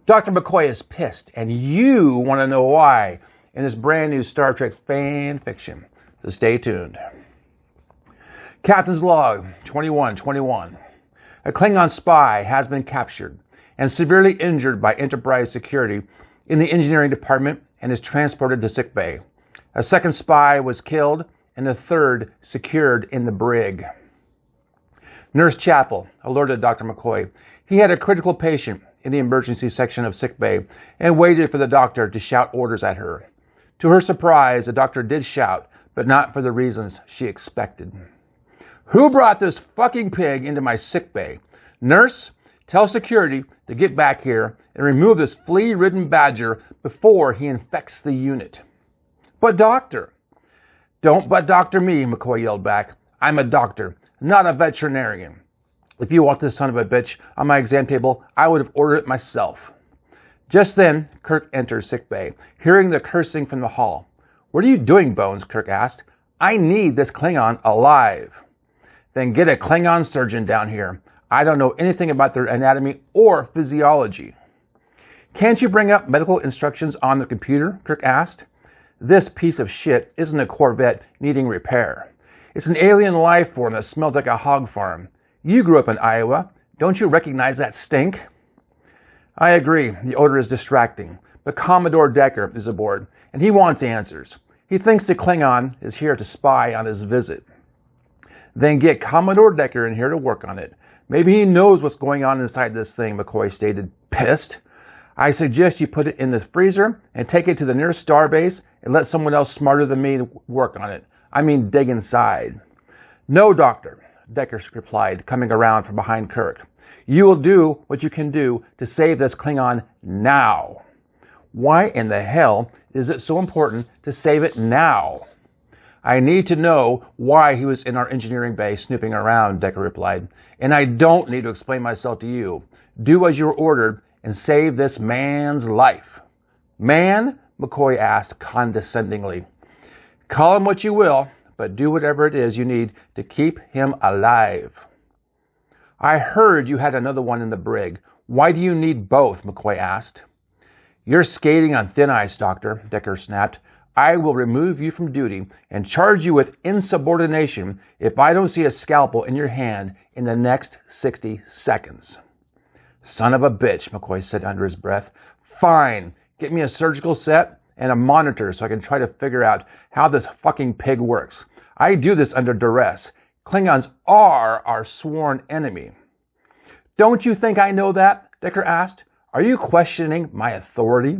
Dr. McCoy is pissed, and you want to know why in this brand new Star Trek fan fiction. So stay tuned. Captain's Log 2121. A Klingon spy has been captured and severely injured by Enterprise security in the engineering department and is transported to sickbay. A second spy was killed and a third secured in the brig. Nurse Chapel alerted Dr. McCoy. He had a critical patient in the emergency section of sickbay and waited for the doctor to shout orders at her. To her surprise, the doctor did shout, but not for the reasons she expected. Who brought this fucking pig into my sickbay? Nurse, tell security to get back here and remove this flea-ridden badger before he infects the unit. But doctor. Don't but doctor me, McCoy yelled back. I'm a doctor, not a veterinarian. If you want this son of a bitch on my exam table, I would have ordered it myself. Just then, Kirk entered sickbay, hearing the cursing from the hall. What are you doing, Bones? Kirk asked. I need this Klingon alive. Then get a Klingon surgeon down here. I don't know anything about their anatomy or physiology. Can't you bring up medical instructions on the computer? Kirk asked. This piece of shit isn't a Corvette needing repair. It's an alien life form that smells like a hog farm. You grew up in Iowa. Don't you recognize that stink? I agree. The odor is distracting. But Commodore Decker is aboard, and he wants answers. He thinks the Klingon is here to spy on his visit. Then get Commodore Decker in here to work on it. Maybe he knows what's going on inside this thing, McCoy stated, pissed. I suggest you put it in the freezer and take it to the nearest starbase and let someone else smarter than me work on it. I mean, dig inside. No, doctor, Decker replied, coming around from behind Kirk. You will do what you can do to save this Klingon now. Why in the hell is it so important to save it now? I need to know why he was in our engineering bay snooping around, Decker replied. And I don't need to explain myself to you. Do as you were ordered and save this man's life. Man? McCoy asked condescendingly. Call him what you will, but do whatever it is you need to keep him alive. I heard you had another one in the brig. Why do you need both? McCoy asked. You're skating on thin ice, Doctor, Decker snapped. I will remove you from duty and charge you with insubordination if I don't see a scalpel in your hand in the next 60 seconds. Son of a bitch, McCoy said under his breath. Fine, get me a surgical set and a monitor so I can try to figure out how this fucking pig works. I do this under duress. Klingons are our sworn enemy. Don't you think I know that? Decker asked. Are you questioning my authority?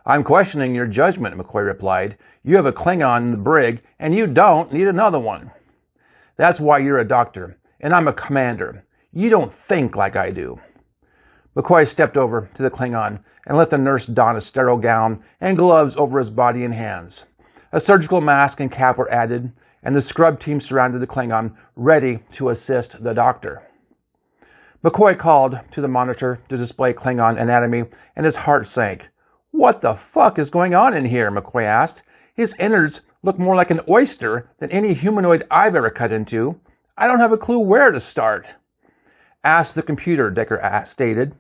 I'm questioning your judgment, McCoy replied. You have a Klingon in the brig, and you don't need another one. That's why you're a doctor, and I'm a commander. You don't think like I do. McCoy stepped over to the Klingon and let the nurse don a sterile gown and gloves over his body and hands. A surgical mask and cap were added, and the scrub team surrounded the Klingon, ready to assist the doctor. McCoy called to the monitor to display Klingon anatomy, and his heart sank. What the fuck is going on in here? McCoy asked. His innards look more like an oyster than any humanoid I've ever cut into. I don't have a clue where to start. Ask the computer, Decker stated.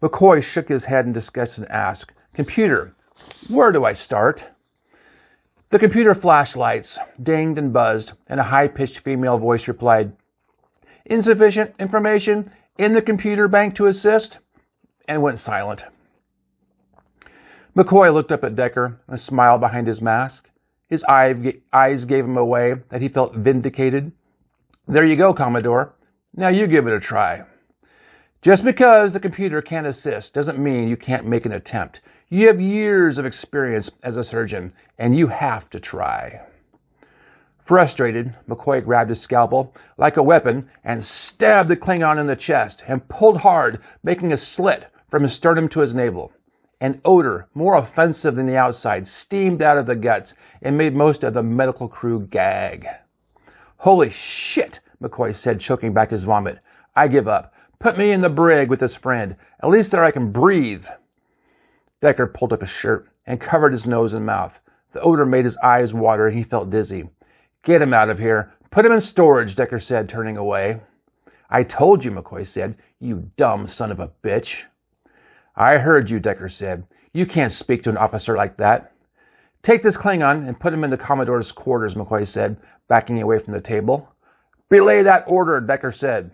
McCoy shook his head in disgust and asked, Computer, where do I start? The computer flashlights dinged and buzzed, and a high-pitched female voice replied, Insufficient information in the computer bank to assist, and went silent. McCoy looked up at Decker and smiled behind his mask. His eyes gave him away that he felt vindicated. There you go, Commodore. Now you give it a try. Just because the computer can't assist doesn't mean you can't make an attempt. You have years of experience as a surgeon, and you have to try. Frustrated, McCoy grabbed his scalpel like a weapon and stabbed the Klingon in the chest and pulled hard, making a slit from his sternum to his navel. An odor, more offensive than the outside, steamed out of the guts and made most of the medical crew gag. Holy shit, McCoy said, choking back his vomit. I give up. Put me in the brig with this friend. At least there I can breathe. Decker pulled up his shirt and covered his nose and mouth. The odor made his eyes water and he felt dizzy. Get him out of here. Put him in storage, Decker said, turning away. I told you, McCoy said. You dumb son of a bitch. I heard you, Decker said. You can't speak to an officer like that. Take this Klingon and put him in the Commodore's quarters, McCoy said, backing away from the table. Belay that order, Decker said.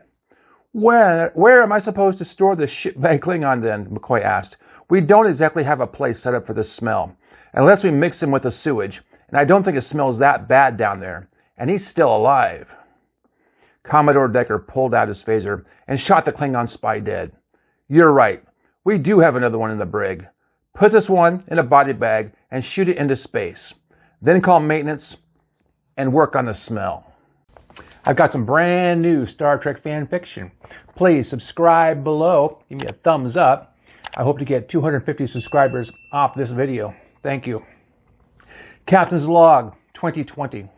Where am I supposed to store this shitbag Klingon then? McCoy asked. We don't exactly have a place set up for this smell, unless we mix him with the sewage, and I don't think it smells that bad down there, and he's still alive. Commodore Decker pulled out his phaser and shot the Klingon spy dead. You're right. We do have another one in the brig. Put this one in a body bag and shoot it into space. Then call maintenance and work on the smell. I've got some brand new Star Trek fan fiction. Please subscribe below. Give me a thumbs up. I hope to get 250 subscribers off this video. Thank you. Captain's Log 2020.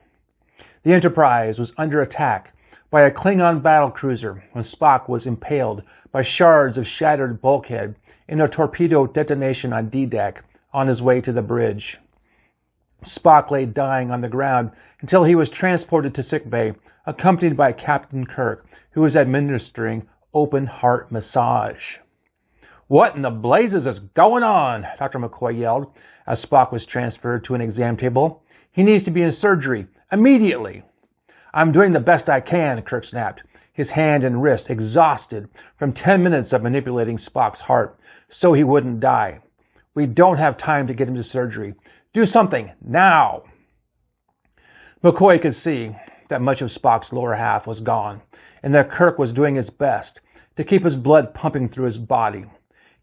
The Enterprise was under attack by a Klingon battlecruiser when Spock was impaled by shards of shattered bulkhead in a torpedo detonation on D-deck on his way to the bridge. Spock lay dying on the ground until he was transported to sickbay, accompanied by Captain Kirk, who was administering open-heart massage. What in the blazes is going on? Dr. McCoy yelled as Spock was transferred to an exam table. He needs to be in surgery immediately. I'm doing the best I can, Kirk snapped, his hand and wrist exhausted from 10 minutes of manipulating Spock's heart so he wouldn't die. We don't have time to get him to surgery. Do something now. McCoy could see that much of Spock's lower half was gone and that Kirk was doing his best to keep his blood pumping through his body.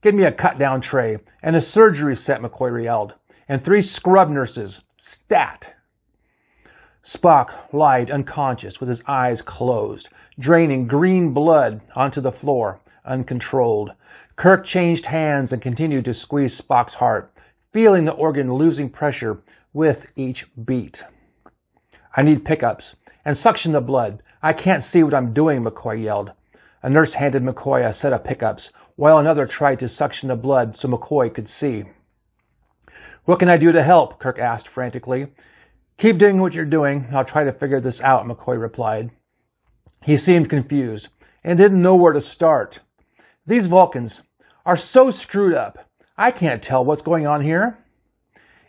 Give me a cut-down tray and a surgery set, McCoy yelled, and 3 scrub nurses. Stat! Spock lied unconscious with his eyes closed, draining green blood onto the floor, uncontrolled. Kirk changed hands and continued to squeeze Spock's heart, feeling the organ losing pressure with each beat. I need pickups and suction the blood. I can't see what I'm doing, McCoy yelled. A nurse handed McCoy a set of pickups, while another tried to suction the blood so McCoy could see. What can I do to help? Kirk asked frantically. Keep doing what you're doing. I'll try to figure this out, McCoy replied. He seemed confused and didn't know where to start. These Vulcans are so screwed up. I can't tell what's going on here.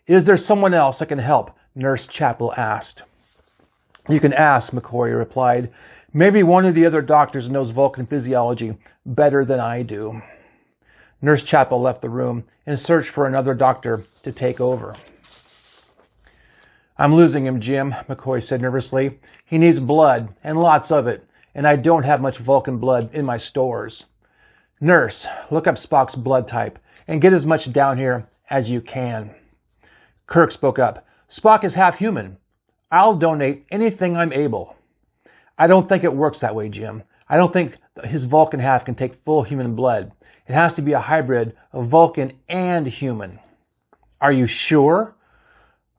Is there someone else that can help? Nurse Chapel asked. You can ask, McCoy replied. Maybe one of the other doctors knows Vulcan physiology better than I do. Nurse Chapel left the room and searched for another doctor to take over. I'm losing him, Jim, McCoy said nervously. He needs blood, and lots of it, and I don't have much Vulcan blood in my stores. Nurse, look up Spock's blood type and get as much down here as you can. Kirk spoke up. Spock is half human. I'll donate anything I'm able. I don't think it works that way, Jim. I don't think his Vulcan half can take full human blood. It has to be a hybrid of Vulcan and human. Are you sure?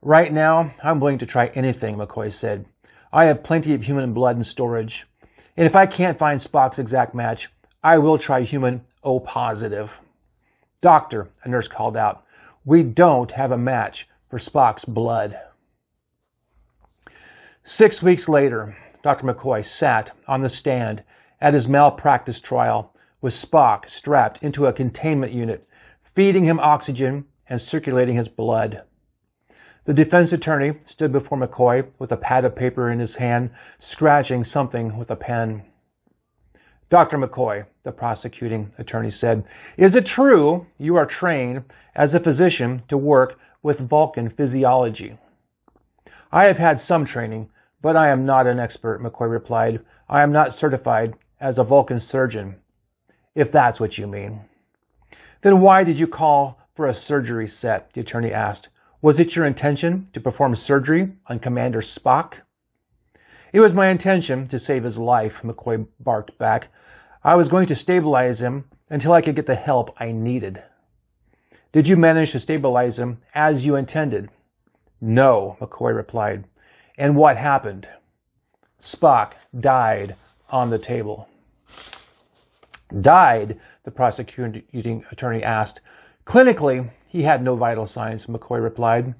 Right now, I'm willing to try anything, McCoy said. I have plenty of human blood in storage. And if I can't find Spock's exact match, I will try human O positive. Doctor, a nurse called out, we don't have a match for Spock's blood. 6 weeks later, Dr. McCoy sat on the stand at his malpractice trial with Spock strapped into a containment unit, feeding him oxygen and circulating his blood. The defense attorney stood before McCoy with a pad of paper in his hand, scratching something with a pen. Dr. McCoy, the prosecuting attorney said, is it true you are trained as a physician to work with Vulcan physiology? I have had some training, but I am not an expert, McCoy replied. I am not certified as a Vulcan surgeon, if that's what you mean. Then why did you call for a surgery set? The attorney asked. Was it your intention to perform surgery on Commander Spock? It was my intention to save his life, McCoy barked back. I was going to stabilize him until I could get the help I needed. Did you manage to stabilize him as you intended? No, McCoy replied. And what happened? Spock died on the table. Died? The prosecuting attorney asked. Clinically, he had no vital signs, McCoy replied.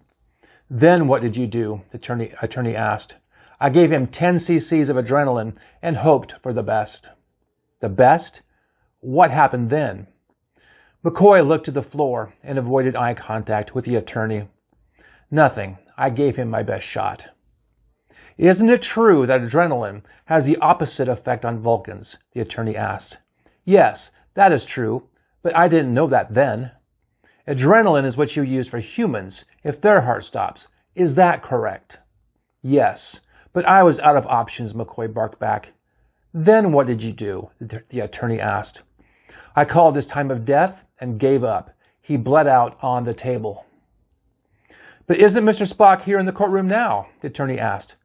Then what did you do? The attorney asked. I gave him 10 cc's of adrenaline and hoped for the best. The best? What happened then? McCoy looked to the floor and avoided eye contact with the attorney. Nothing. I gave him my best shot. Isn't it true that adrenaline has the opposite effect on Vulcans? The attorney asked. Yes, that is true, but I didn't know that then. Adrenaline is what you use for humans if their heart stops. Is that correct? Yes, but I was out of options, McCoy barked back. Then what did you do? The attorney asked. I called his time of death and gave up. He bled out on the table. But isn't Mr. Spock here in the courtroom now? The attorney asked.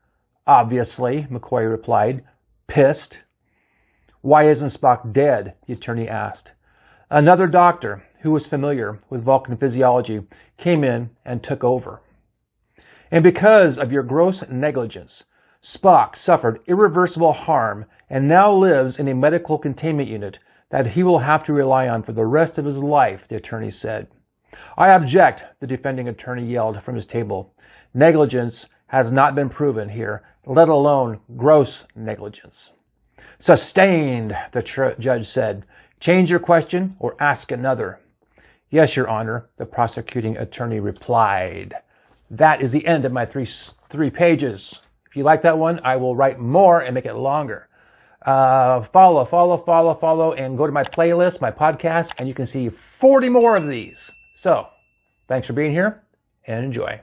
Obviously, McCoy replied, pissed. Why isn't Spock dead? The attorney asked. Another doctor, who was familiar with Vulcan physiology, came in and took over. And because of your gross negligence, Spock suffered irreversible harm and now lives in a medical containment unit that he will have to rely on for the rest of his life, the attorney said. I object, the defending attorney yelled from his table. Negligence has not been proven here, let alone gross negligence. Sustained, the judge said. Change your question or ask another. Yes, Your Honor, the prosecuting attorney replied. That is the end of my three pages. If you like that one, I will write more and make it longer. Follow, and go to my playlist, my podcast, and you can see 40 more of these. So, thanks for being here, and enjoy.